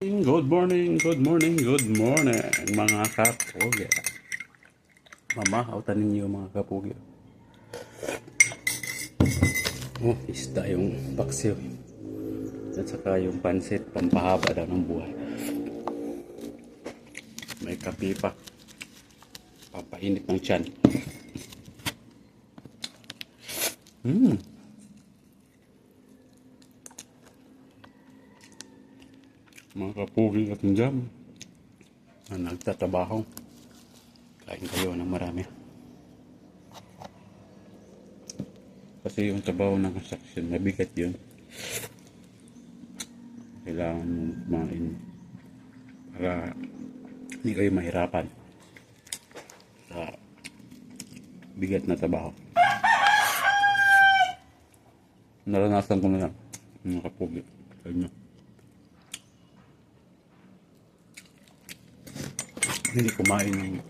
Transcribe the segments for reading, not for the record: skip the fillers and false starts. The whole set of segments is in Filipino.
Good morning, good morning, good morning mga kapugya. Mamahautan ninyo mga kapugya. Oh, isda yung paksiw. At saka yung pansit, pampahaba daw ng buhay. May kape pa. Pampainit ng tiyan. Mga kapugya at jam na nagtatrabaho. Kain kayo ng marami. Kasi yung trabaho ng construction, mabigat yun. Kailangan mong kumain para hindi kayo mahirapan sa bigat na trabaho. Naranasan ko na lang mga kapugya. Hindi kumain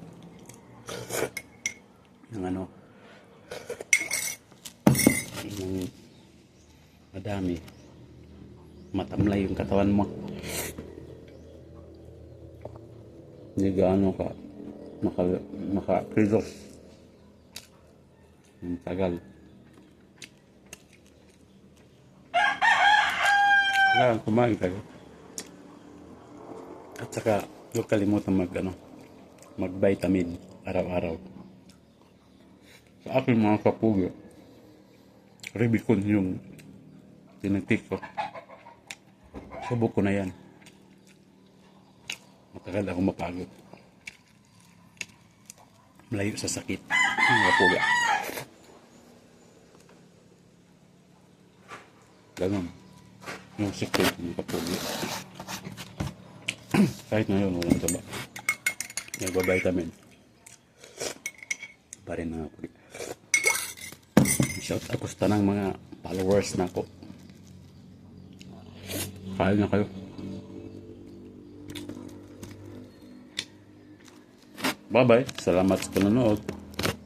ng ano ng madami, matamlay yung katawan mo, hindi gaano ka maka-kilos yung tagal. Kailangan kumain kayo at saka huwag kalimutan mag-vitamin araw-araw. Sa aking mga kapugya, Rubicon yung tinatik ko. Subok ko na yan. Matagal ako mapagod. Malayo sa sakit. Mga kapugya. Ganun. Yung secret ng kapugya. Kahit ngayon, walang taba. Nagba-vitamin pa rin mga kapugya. Shout out ko sa tanang mga followers na ko. Kain na kayo. Bye bye. Salamat sa panonood.